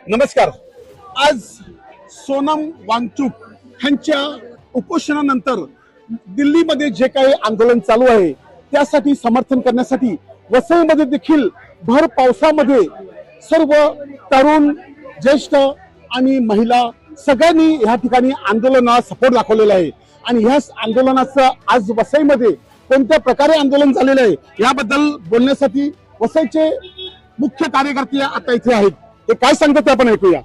नमस्कार। आज सोनम वांगचुक यांच्या उपोषणानंतर दिल्लीमध्ये जे काही आंदोलन चालू आहे त्यासाठी समर्थन करण्यासाठी वसईमध्ये देखील भर पावसामध्ये सर्व तरुण, ज्येष्ठ आणि महिला सगळ्यांनी या ठिकाणी आंदोलनाला सपोर्ट दाखवलेला आहे। आणि ह्या आंदोलनाचं आज वसईमध्ये कोणत्या प्रकारे आंदोलन झालेलं आहे याबद्दल बोलण्यासाठी वसईचे मुख्य कार्यकर्ते आता इथे आहेत। ते काय सांगतात ते आपण ऐकूया।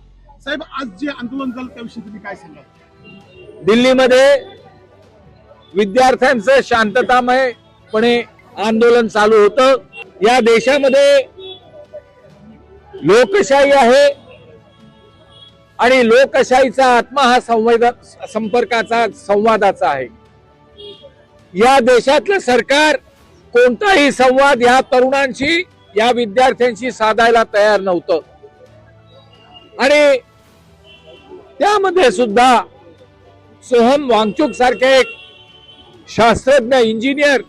साहेब, आज जे आंदोलन झालं त्याविषयी तुम्ही काय सांगाल? दिल्लीमध्ये विद्यार्थ्यांचं शांततामयपणे आंदोलन चालू होतं। या देशामध्ये लोकशाही आहे आणि लोकशाहीचा आत्मा हा संवादाचा आहे। या देशातलं सरकार कोणताही संवाद या तरुणांशी, या विद्यार्थ्यांशी साधायला तयार नव्हतं आणि त्यामध्ये सुद्धा सोहम वांगचुक सारखे एक शास्त्रज्ञ, इंजिनियर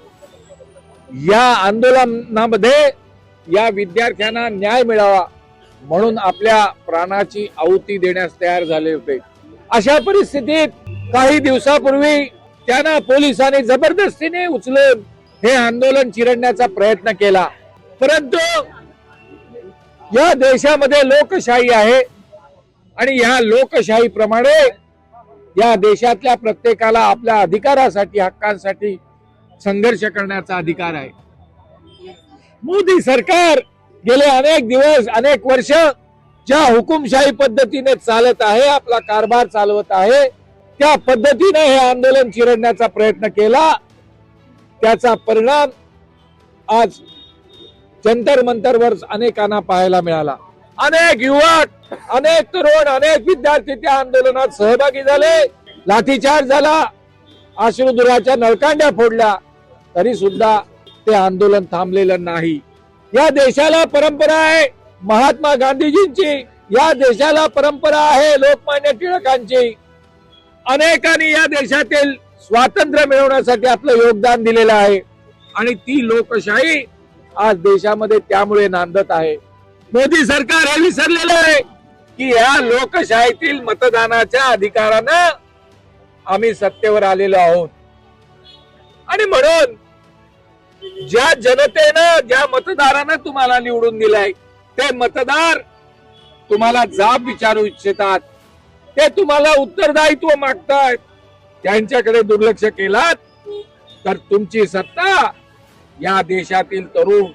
या आंदोलनामध्ये या विद्यार्थ्यांना न्याय मिळावा म्हणून आपल्या प्राणाची आहुती देण्यास तयार झाले होते। अशा परिस्थितीत काही दिवसापूर्वी त्यांना पोलिसांनी जबरदस्तीने उचलून हे आंदोलन चिरडण्याचा प्रयत्न केला, परंतु या देशामध्ये लोकशाही आहे आणि या लोकशाहीप्रमाणे या देशातल्या प्रत्येकाला आपल्या अधिकारासाठी, हक्कांसाठी संघर्ष करण्याचा अधिकार आहे। मोदी सरकार गेले अनेक दिवस, अनेक वर्ष ज्या हुकुमशाही पद्धतीने चालत आहे, आपला कारभार चालवत आहे, त्या पद्धतीने हे आंदोलन चिरडण्याचा प्रयत्न केला। त्याचा परिणाम आज जंतर मंतरवर अनेकांना पाहायला मिळाला। अनेक युवक, अनेक तरुण, अनेक विद्यार्थी त्या आंदोलनात सहभागी झाले। लाठीचार्ज झाला, अश्रुधुराच्या नळकांड्या फोडल्या, तरी सुद्धा ते आंदोलन थांबलेलं नाही। या देशाला परंपरा आहे महात्मा गांधीजींची, या देशाला परंपरा आहे लोकमान्य टिळकांची। अनेकांनी या देशातील स्वातंत्र्य मिळवण्यासाठी आपलं योगदान दिलेलं आहे आणि ती लोकशाही आज देशामध्ये त्यामुळे नांदत आहे। मोदी सरकार हे विसरलेलं आहे की या लोकशाहीतील मतदानाच्या अधिकारानं आम्ही सत्तेवर आलेलो आहोत आणि म्हणून ज्या जनतेनं, ज्या मतदारानं तुम्हाला निवडून दिलाय ते मतदार तुम्हाला जाब विचारू इच्छितात, ते तुम्हाला उत्तरदायित्व मागतात। त्यांच्याकडे दुर्लक्ष केलात तर तुमची सत्ता या देशातील तरुण,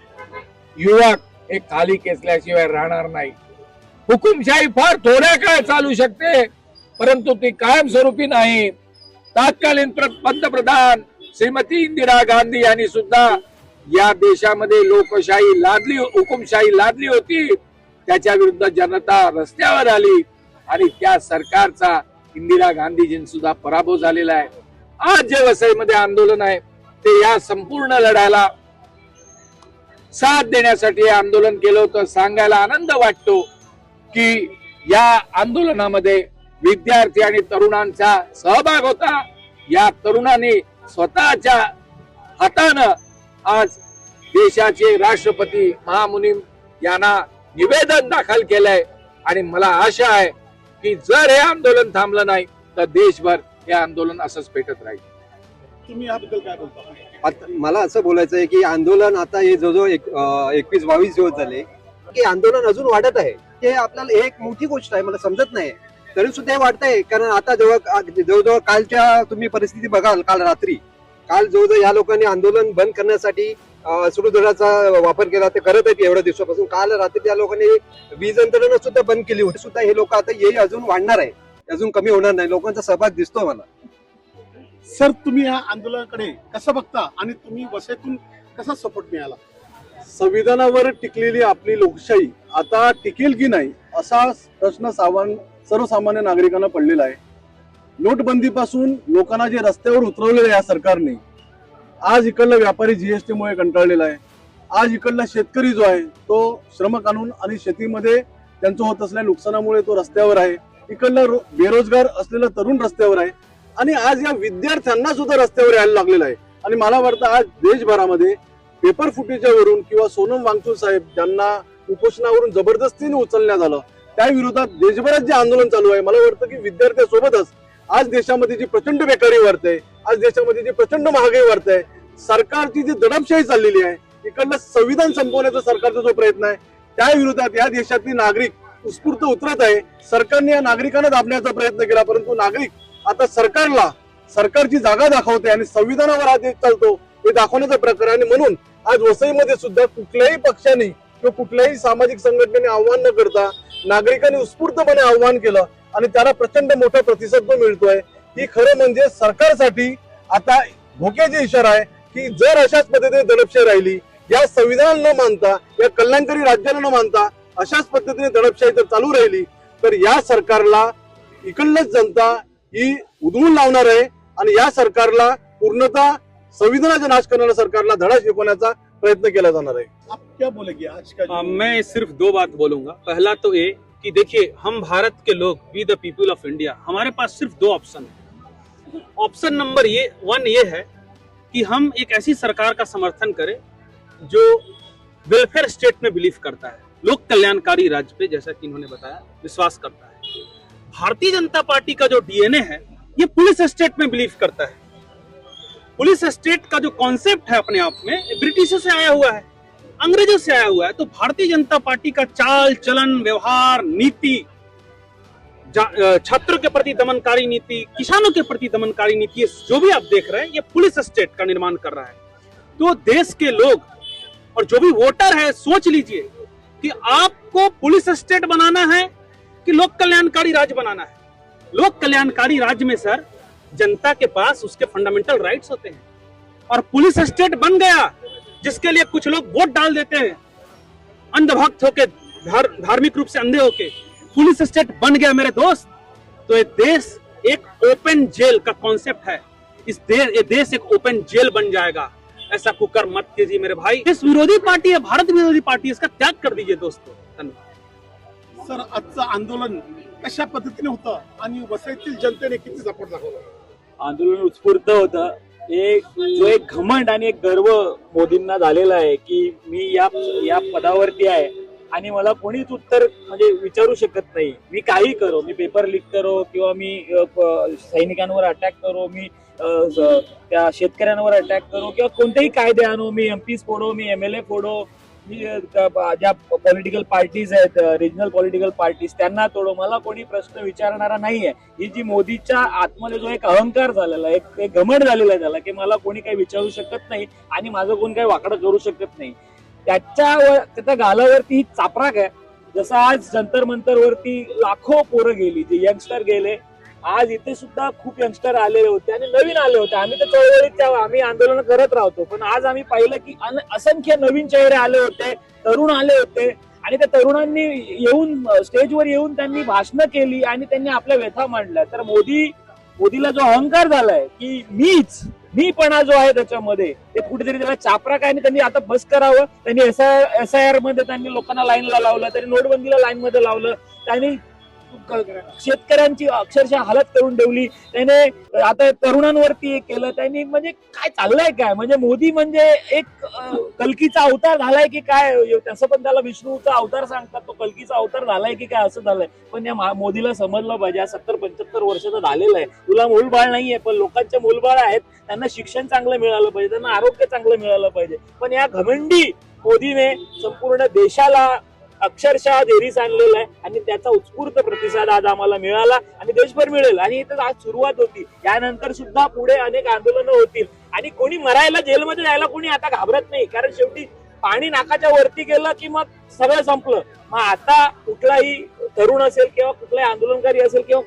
युवक हे खाली खेचल्याशिवाय राहणार नाही। हुकुमशाही फार थोड्या काळ चालू शकते, परंतु ती कायमस्वरूपी नाही। तत्कालीन पंतप्रधान श्रीमती इंदिरा गांधी यांनी सुद्धा या देशामध्ये लोकशाही लादली, हुकुमशाही लादली होती, त्याच्या विरुद्ध जनता रस्त्यावर आली आणि त्या सरकारचा इंदिरा गांधीजींचा सुद्धा पराभव झालेला आहे। आज जे वसईमध्ये आंदोलन आहे ते या संपूर्ण लढ्याला साथ देण्यासाठी आंदोलन केलं होतं। सांगायला आनंद वाटतो की या आंदोलनामध्ये विद्यार्थी आणि तरुणांचा सहभाग होता। या तरुणांनी स्वतःच्या हातानं आज देशाचे राष्ट्रपती महामुनीम यांना निवेदन दाखल केलंय आणि मला आशा आहे की जर हे आंदोलन थांबलं नाही तर देशभर हे आंदोलन असंच पेटत राहील। तुम्ही याबद्दल काय बोलता? मला असं बोलायचं आहे की आंदोलन आता हे जवळजवळ 21-22 दिवस झाले की आंदोलन अजून वाढत आहे। हे आपल्याला एक मोठी गोष्ट आहे, मला समजत नाही तरी सुद्धा हे वाटतंय। कारण आता जवळजवळ कालच्या तुम्ही परिस्थिती बघाल, काल जवळजवळ या लोकांनी आंदोलन बंद करण्यासाठी सुरूधुराचा वापर केला, ते करत आहेत एवढ्या दिवसापासून। काल रात्री त्या लोकांनी वीज यंत्रणा सुद्धा बंद केली होती सुद्धा। हे लोक आता हे अजून वाढणार आहे, अजून कमी होणार नाही। लोकांचा सहभाग दिसतो मला। सर, तुम्ही या आंदोलनाकडे कसं बघता आणि तुम्ही वसईतून कसा सपोर्ट मिळाला? संविधानावर टिकलेली आपली लोकशाही आता टिकेल की नाही असा प्रश्न सर्वसामान्य नागरिकांना पडलेला आहे। नोटबंदीपासून लोकांना जे रस्त्यावर उतरवलेलं या सरकारने, आज इकडला व्यापारी जीएसटी मुळे कंटाळलेला आहे, आज इकडला शेतकरी जो आहे तो श्रम कानून आणि शेतीमध्ये त्यांचं होत असलेल्या नुकसानामुळे तो रस्त्यावर आहे, इकडला बेरोजगार असलेला तरुण रस्त्यावर आहे आणि आज या विद्यार्थ्यांना सुद्धा रस्त्यावर यायला लागलेलं आहे। आणि मला वाटतं आज देशभरामध्ये पेपर फुटेजच्या वरून किंवा सोनम वांगचुक साहेब ज्यांना उपोषणावरून जबरदस्तीने उचलण्यात आलं त्या विरोधात देशभरात जे आंदोलन चालू आहे, मला वाटतं की विद्यार्थ्यांसोबतच आज देशामध्ये जी प्रचंड बेकारी वाढते, आज देशामध्ये जी प्रचंड महागाई वाढते, सरकारची जी दडपशाही चाललेली आहे, इकडलं संविधान संपवण्याचा सरकारचा जो प्रयत्न आहे, त्या विरोधात या देशातली नागरिक उत्स्फूर्त उतरत आहे. सरकारने या नागरिकांना दाबण्याचा प्रयत्न केला, परंतु नागरिक आता सरकारला सरकारची जागा दाखवते आणि संविधानावर हा देश चालतो हे दाखवण्याचा प्रकार आहे. आणि म्हणून आज वसईमध्ये सुद्धा कुठल्याही पक्षाने किंवा कुठल्याही सामाजिक संघटनेने आव्हान न करता नागरिकांनी उत्स्फूर्तपणे आव्हान केलं आणि त्याला प्रचंड मोठा प्रतिसाद मिळतोय. ही खरं म्हणजे सरकारसाठी आता धोक्याचा इशारा आहे की जर अशाच पद्धतीने दडपशाही राहिली, या संविधानाला न मानता, या कल्याणकारी राज्याला न मानता अशाच पद्धतीने दडपशाही जर चालू राहिली तर या सरकारला इकडलंच जनता ही उधळून लावणार आहे आणि या सरकारला पूर्णतः संविधानाचा नाश करणाऱ्या सरकारला धडा शिकवण्याचा प्रयत्न केला जाणार आहे. आप क्या बोलेंगे आज का मैं सिर्फ दो बात बोलूंगा। पहला तो ये कि देखिए, हम भारत के लोग, we the people of India, हमारे पास सिर्फ दो ऑप्शन है। ऑप्शन नंबर वन ये है कि हम एक ऐसी सरकार का समर्थन करें जो वेलफेयर स्टेट में बिलीव करता है, लोक कल्याणकारी राज्य पे, जैसा कि इन्होंने बताया, विश्वास करता है। भारतीय जनता पार्टी का जो डीएनए है ये पुलिस स्टेट में बिलीव करता है। पुलिस स्टेट का जो कॉन्सेप्ट है अपने आप में ब्रिटिशों से आया हुआ है, अंग्रेजों से आया हुआ है। तो भारतीय जनता पार्टी का चाल चलन, व्यवहार, नीति, छात्रों के प्रति दमनकारी नीति, किसानों के प्रति दमनकारी नीति, ये जो भी आप देख रहे हैं ये पुलिस स्टेट का निर्माण कर रहा है। तो देश के लोग और जो भी वोटर है, सोच लीजिए कि आपको पुलिस स्टेट बनाना है कि लोक कल्याणकारी राज्य बनाना है। लोक कल्याणकारी राज्य में सर जनता के पास उसके फंडामेंटल राइट्स होते हैं, और पुलिस स्टेट बन गया जिसके लिए कुछ लोग वोट डाल देते हैं अंधभक्त होके, धार्मिक रूप से अंधे होके, पुलिस स्टेट बन गया मेरे दोस्त, तो ये देश एक ओपन जेल का कॉन्सेप्ट है। ये देश एक ओपन जेल बन जाएगा। ऐसा कुकर मत कीजिए मेरे भाई। इस विरोधी पार्टी है, भारत विरोधी पार्टी, इसका त्याग कर दीजिए दोस्तों। धन्यवाद। सर, आजचं आंदोलन कशा पद्धतीने होतं आणि वसईतील जनतेने किती सपोर्ट दाखवला? आंदोलन उत्स्फूर्त होतं. एक घमंड आणि एक गर्व मोदींना झालेला आहे की मी या पदावरती आहे आणि मला कोणीच उत्तर म्हणजे विचारू शकत नाही. मी काही करो, मी पेपर लीक करो किंवा मी सैनिकांवर अटॅक करो, मी त्या शेतकऱ्यांवर अटॅक करो किंवा कोणतेही कायदे आणू, मी एमपी फोडो, मी एमएलए फोडो, मी ज्या पॉलिटिकल पार्टीज आहेत, रिजनल पॉलिटिकल पार्टीज, त्यांना तोडो, मला कोणी प्रश्न विचारणारा नाहीये. ही जी मोदीच्या आतमध्ये जो एक अहंकार झालेला, एक घमंड झालेला आहे त्याला, की मला कोणी काही विचारू शकत नाही आणि माझं कोण काही वाकडं करू शकत नाही, त्याच्या गालावरती ही चापराक आहे. जसं आज जंतर मंतर वरती लाखो पोरं गेली, जे यंगस्टर गेले, आज इथे सुद्धा खूप यंगस्टर आलेले होते आणि नवीन आले होते. आम्ही तर चळवळीत आम्ही आंदोलन करत राहतो, पण आज आम्ही पाहिलं की असंख्य नवीन चेहरे आले होते, तरुण आले होते आणि त्या तरुणांनी येऊन स्टेजवर येऊन त्यांनी भाषणं केली आणि त्यांनी आपल्या व्यथा मांडल्या. तर मोदीला जो अहंकार झालाय की मीपणा जो आहे त्याच्यामध्ये, ते कुठेतरी त्याला चापरा काय, त्यांनी आता बस करावं. त्यांनी SIR मध्ये त्यांनी लोकांना लाईनला लावलं, त्यांनी नोटबंदीला लाईन मध्ये लावलं, त्यांनी शेतकऱ्यांची अक्षरशः हालत करून ठेवली, त्याने आता तरुणांवरती केलं त्यांनी. म्हणजे काय चाललंय काय? म्हणजे मोदी म्हणजे एक कल्कीचा अवतार झालाय की काय? तसं पण त्याला विष्णूचा अवतार सांगतात, तो कल्कीचा अवतार झालाय की काय असं झालंय. पण या मोदीला समजलं पाहिजे, 70-75 वर्षाचं झालेलं आहे, तुला मूलबाळ नाहीये, पण लोकांचे मूलबाळ आहेत, त्यांना शिक्षण चांगलं मिळालं पाहिजे, त्यांना आरोग्य चांगलं मिळालं पाहिजे. पण या घमंडी मोदीने संपूर्ण देशाला अक्षरशः देरीस आणलेला आहे आणि त्याचा उत्स्फूर्त प्रतिसाद आज आम्हाला मिळाला आणि देशभर मिळेल. आणि इथं आज सुरुवात होती, यानंतर सुद्धा पुढे अनेक आंदोलनं होतील आणि कोणी मरायला, जेलमध्ये जायला कोणी आता घाबरत नाही, कारण शेवटी पाणी नाकाच्या वरती गेलं की मग सगळं संपलं. मग आता कुठलाही तरुण असेल किंवा कुठलाही आंदोलनकारी असेल किंवा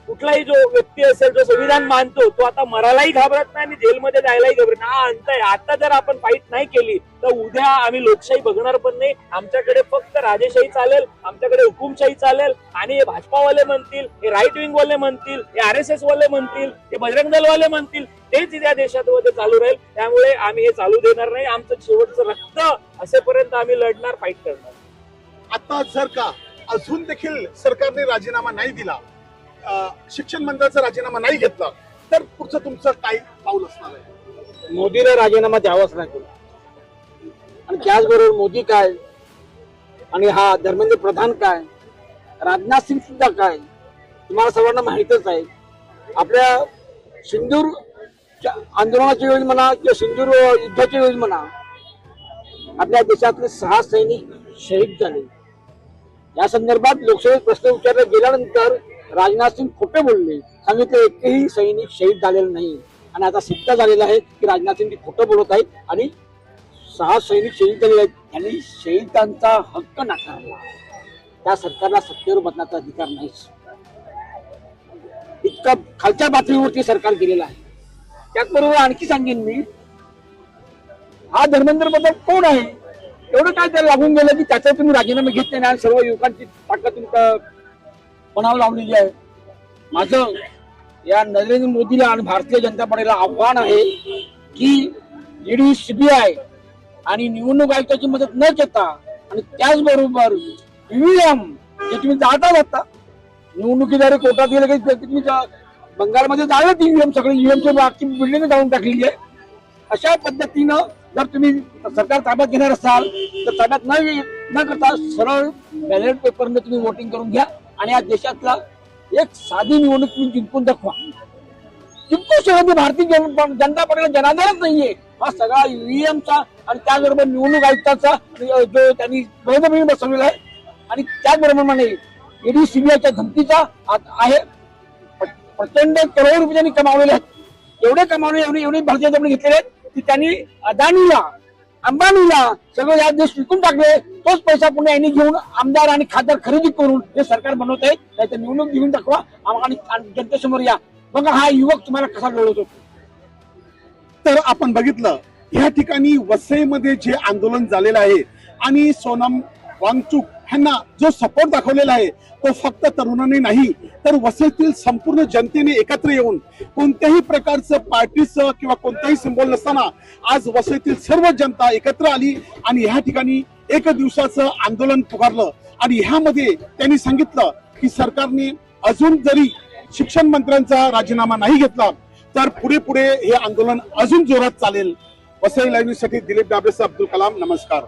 कुठलाही जो व्यक्ती असेल जो संविधान मानतो, तो आता मरायलाही घाबरत नाही आणि जेलमध्ये जायलाही घाबरत नाही. हा अंत आहे. आता जर आपण फाईट नाही केली तर उद्या आम्ही लोकशाही बघणार पण नाही. आमच्याकडे फक्त राजेशाही चालेल, आमच्याकडे हुकुमशाही चालेल आणि हे भाजपावाले म्हणतील, हे राईट विंग वाले म्हणतील, हे RSS वाले म्हणतील, हे बजरंग दलवाले म्हणतील, तेच या देशामध्ये चालू राहील. त्यामुळे आम्ही हे चालू देणार नाही. आमचं शेवटचं रक्त असेपर्यंत आम्ही लढणार, फाईट करणार. आता जर का अजून देखील सरकारने राजीनामा नाही दिला, शिक्षण मंत्र्याचा राजीनामा नाही घेतला, तर पुढचं तुमचं काय पाऊल असणार आहे? मोदीला राजीनामा द्यावाच लागेल. आणि त्याचबरोबर मोदी काय आणि हा धर्मेंद्र प्रधान काय राजनाथ सिंग सुद्धा काय, तुम्हाला सर्वांना माहितच आहे. आपल्या सिंदूर आंदोलनाच्या वेळी म्हणा किंवा सिंदूर युद्धाच्या वेळी म्हणा, आपल्या देशातले 6 सैनिक शहीद झाले. या संदर्भात लोकसभेत प्रश्न विचारला गेल्यानंतर राजनाथ सिंग खोटे बोलले, सांगितले एकही सैनिक शहीद झालेला नाही. आणि आता सिद्ध झालेलं आहे की राजनाथ सिंग खोटं बोलत आहेत आणि 6 सैनिक शहीद झालेले आहेत. त्यांनी शहीदांचा हक्क नाकारला. त्या सरकारला सत्तेवर बदलण्याचा अधिकार नाहीच. इतका खालच्या पातळीवरती सरकार गेलेलं आहे. त्याचबरोबर आणखी सांगेन मी, हा धर्मेंद्र प्रधान कोण आहे? एवढं काय त्याला लागून गेलं की त्याचा तुम्ही राजीनामे घेतले नाही. सर्व युवकांची ताकद तुमच्या पणावर लावलेली आहे. माझं या नरेंद्र मोदीला आणि भारतीय जनता पार्टीला आव्हान आहे की ईडी, सीबीआय आणि निवडणूक आयुक्ताची मदत न घेता आणि त्याचबरोबर ईव्हीएम जे तुम्ही जाता निवडणुकीद्वारे कोर्टात गेले की तुम्ही बंगालमध्ये जाळलं ईव्हीएम, सगळे ईव्हीएमची बाकी बिल्डिंग जाऊन टाकलेली आहे. अशा पद्धतीनं जर तुम्ही सरकार ताब्यात घेणार असाल तर ताब्यात न करता सरळ बॅलेट पेपरने तुम्ही वोटिंग करून घ्या आणि या देशातला एक साधी निवडणूक तुम्ही जिंकून दाखवा. जिंकू शकत भारतीय जनता पार्टीला जनाधारच नाहीये. हा सगळा ईव्हीएमचा आणि त्याचबरोबर निवडणूक आयुक्ताचा जो त्यांनी बळजबरी बसवलेला आहे आणि त्याचबरोबर म्हणे ईडी, सीबीआयच्या धमकीचा आहे. प्रचंड करोड रुपये त्यांनी कमावलेले आहेत. एवढे कमावले, एवढे भारतीय जनता घेतलेले आहेत की त्यांनी अदानीला, अंबानीला सगळं या देश विकून टाकले. तोच पैसा पुन्हा यांनी घेऊन आमदार आणि खासदार खरेदी करून हे सरकार बनवत आहे. नाहीतर निवडणूक घेऊन दाखवा आणि जनतेसमोर या, बघा हा युवक तुम्हाला कसा लढवतो. तर आपण बघितलं या ठिकाणी वसईमध्ये जे आंदोलन झालेलं आहे आणि सोनम वांगचुक ह्यांना जो सपोर्ट दाखवलेला आहे तो फक्त तरुणांनी नाही तर वसईतील संपूर्ण जनतेने एकत्र येऊन कोणत्याही प्रकारचं पार्टीचं किंवा कोणताही सिंबल नसताना आज वसईतील सर्व जनता एकत्र आली आणि ह्या ठिकाणी 1 दिवसाचं आंदोलन पुकारलं. आणि ह्यामध्ये त्यांनी सांगितलं की सरकारने अजून जरी शिक्षण मंत्र्यांचा राजीनामा नाही घेतला तर पुढे हे आंदोलन अजून जोरात चालेल. वसई लाईव्ह न्यूजसाठी दिलीप डाबरेसह अब्दुल कलाम, नमस्कार.